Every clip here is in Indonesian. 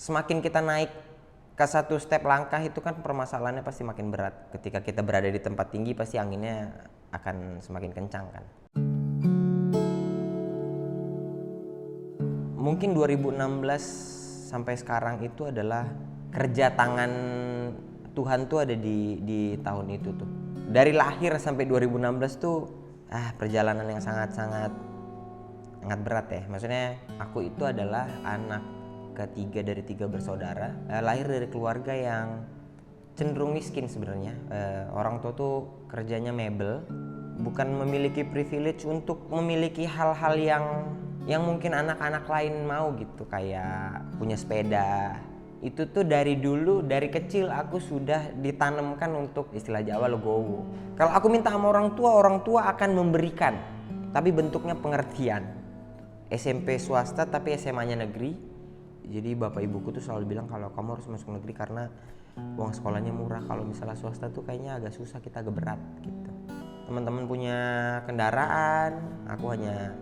semakin kita naik ke satu step langkah itu kan permasalahannya pasti makin berat. Ketika kita berada di tempat tinggi pasti anginnya akan semakin kencang kan. Mungkin 2016 sampai sekarang itu adalah kerja tangan Tuhan tuh ada di tahun itu tuh. Dari lahir sampai 2016 tuh perjalanan yang sangat berat ya. Maksudnya aku itu adalah anak ketiga dari 3 bersaudara, lahir dari keluarga yang cenderung miskin sebenarnya. Orang tua tuh kerjanya mebel, bukan memiliki privilege untuk memiliki hal-hal yang mungkin anak-anak lain mau gitu, kayak punya sepeda. Itu tuh dari dulu, dari kecil aku sudah ditanamkan untuk istilah Jawa legowo. Kalau aku minta sama orang tua akan memberikan, tapi bentuknya pengertian. SMP swasta tapi SMA-nya negeri. Jadi bapak ibuku tuh selalu bilang kalau kamu harus masuk negeri karena uang sekolahnya murah. Kalau misalnya swasta tuh kayaknya agak susah, kita agak berat gitu. Teman-teman punya kendaraan, aku hanya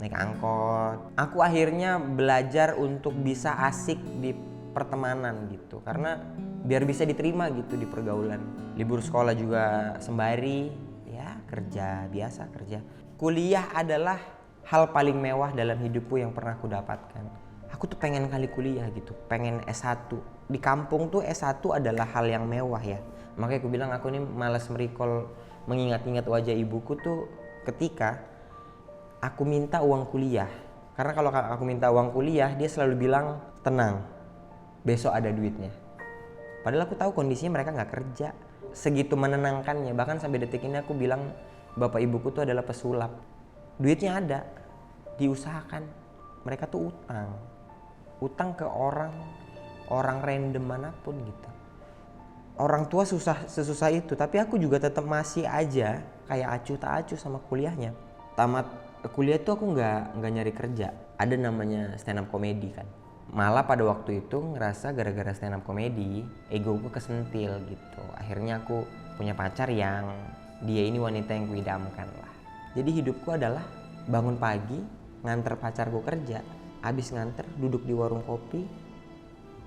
naik angkot. Aku akhirnya belajar untuk bisa asik di pertemanan gitu, karena biar bisa diterima gitu di pergaulan. Libur sekolah juga sembari, ya kerja biasa kerja. Kuliah adalah hal paling mewah dalam hidupku yang pernah aku dapatkan. Aku tuh pengen kali kuliah gitu, pengen S1. Di kampung tuh S1 adalah hal yang mewah ya. Makanya aku bilang aku ini malas mengingat-ingat wajah ibuku tuh ketika aku minta uang kuliah. Karena kalau aku minta uang kuliah, dia selalu bilang, tenang, besok ada duitnya. Padahal aku tahu kondisinya mereka gak kerja. Segitu menenangkannya, bahkan sampai detik ini aku bilang bapak ibuku tuh adalah pesulap. Duitnya ada, diusahakan. Mereka tuh utang ke orang random manapun gitu. Orang tua sesusah itu, tapi aku juga tetap masih aja kayak acuh tak acuh sama kuliahnya. Tamat kuliah tuh aku nggak nyari kerja. Ada namanya stand up comedy kan. Malah pada waktu itu ngerasa gara-gara stand up comedy egoku kesentil gitu. Akhirnya aku punya pacar yang dia ini wanita yang kuidamkan lah. Jadi hidupku adalah bangun pagi, nganter pacarku kerja, habis nganter duduk di warung kopi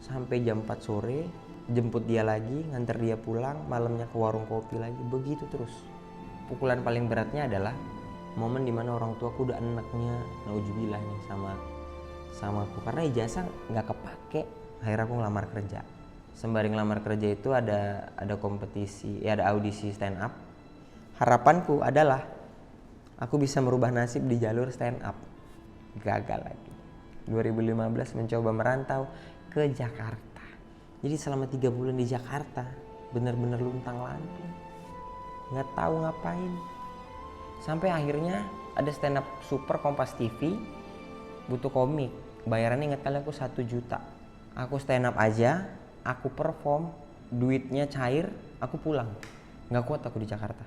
sampai jam 4 sore, jemput dia lagi, nganter dia pulang, malamnya ke warung kopi lagi, begitu terus. Pukulan paling beratnya adalah momen dimana orang tuaku udah enaknya, naujubillah nih sama aku, karena ijazah nggak kepake. Akhirnya aku ngelamar kerja. Sembari ngelamar kerja itu ada kompetisi, ya ada audisi stand up. Harapanku adalah aku bisa merubah nasib di jalur stand up. Gagal lagi. 2015 mencoba merantau ke Jakarta. Jadi selama 3 bulan di Jakarta bener-bener luntang-lantung, nggak tahu ngapain. Sampai akhirnya ada stand up super Kompas TV, butuh komik. Bayarannya ingat kali aku 1 juta. Aku stand up aja, aku perform, duitnya cair, aku pulang. Nggak kuat aku di Jakarta.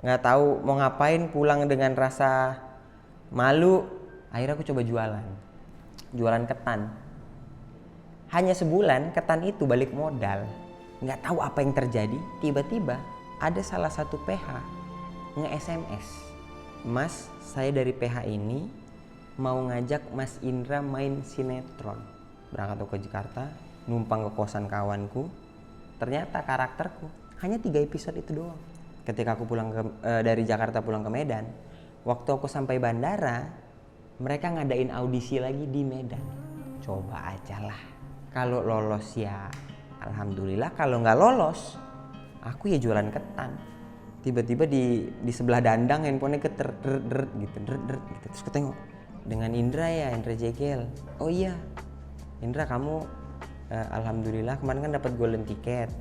Nggak tahu mau ngapain, pulang dengan rasa malu. Akhirnya aku coba jualan ketan. Hanya sebulan ketan itu balik modal. Nggak tahu apa yang terjadi, tiba-tiba ada salah satu PH nge-SMS, "Mas, saya dari PH ini mau ngajak Mas Indra main sinetron." Berangkat aku ke Jakarta, numpang ke kosan kawanku. Ternyata karakterku hanya 3 episode itu doang. Ketika aku dari Jakarta pulang ke Medan, waktu aku sampai bandara, mereka ngadain audisi lagi di Medan. Coba aja lah. Kalau lolos ya alhamdulillah, kalau nggak lolos, aku ya jualan ketan. Tiba-tiba di sebelah dandang handphonenya deret gitu. Terus ketengok, dengan Indra ya, Indra Jegel. Oh iya, Indra kamu alhamdulillah kemarin kan dapat golden ticket.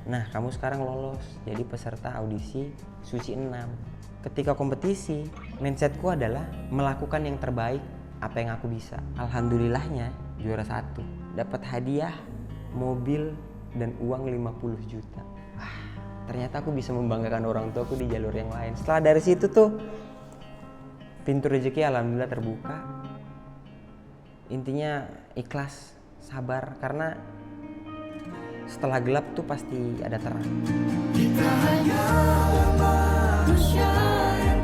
Nah, kamu sekarang lolos jadi peserta audisi Suci 6. Ketika kompetisi, mindsetku adalah melakukan yang terbaik apa yang aku bisa. Alhamdulillahnya juara 1. Dapat hadiah, mobil, dan uang 50 juta. Wah, ternyata aku bisa membanggakan orang tuaku di jalur yang lain. Setelah dari situ tuh, pintu rezeki alhamdulillah terbuka. Intinya ikhlas, sabar, karena setelah gelap tuh pasti ada terang. Kita hanya manusia yang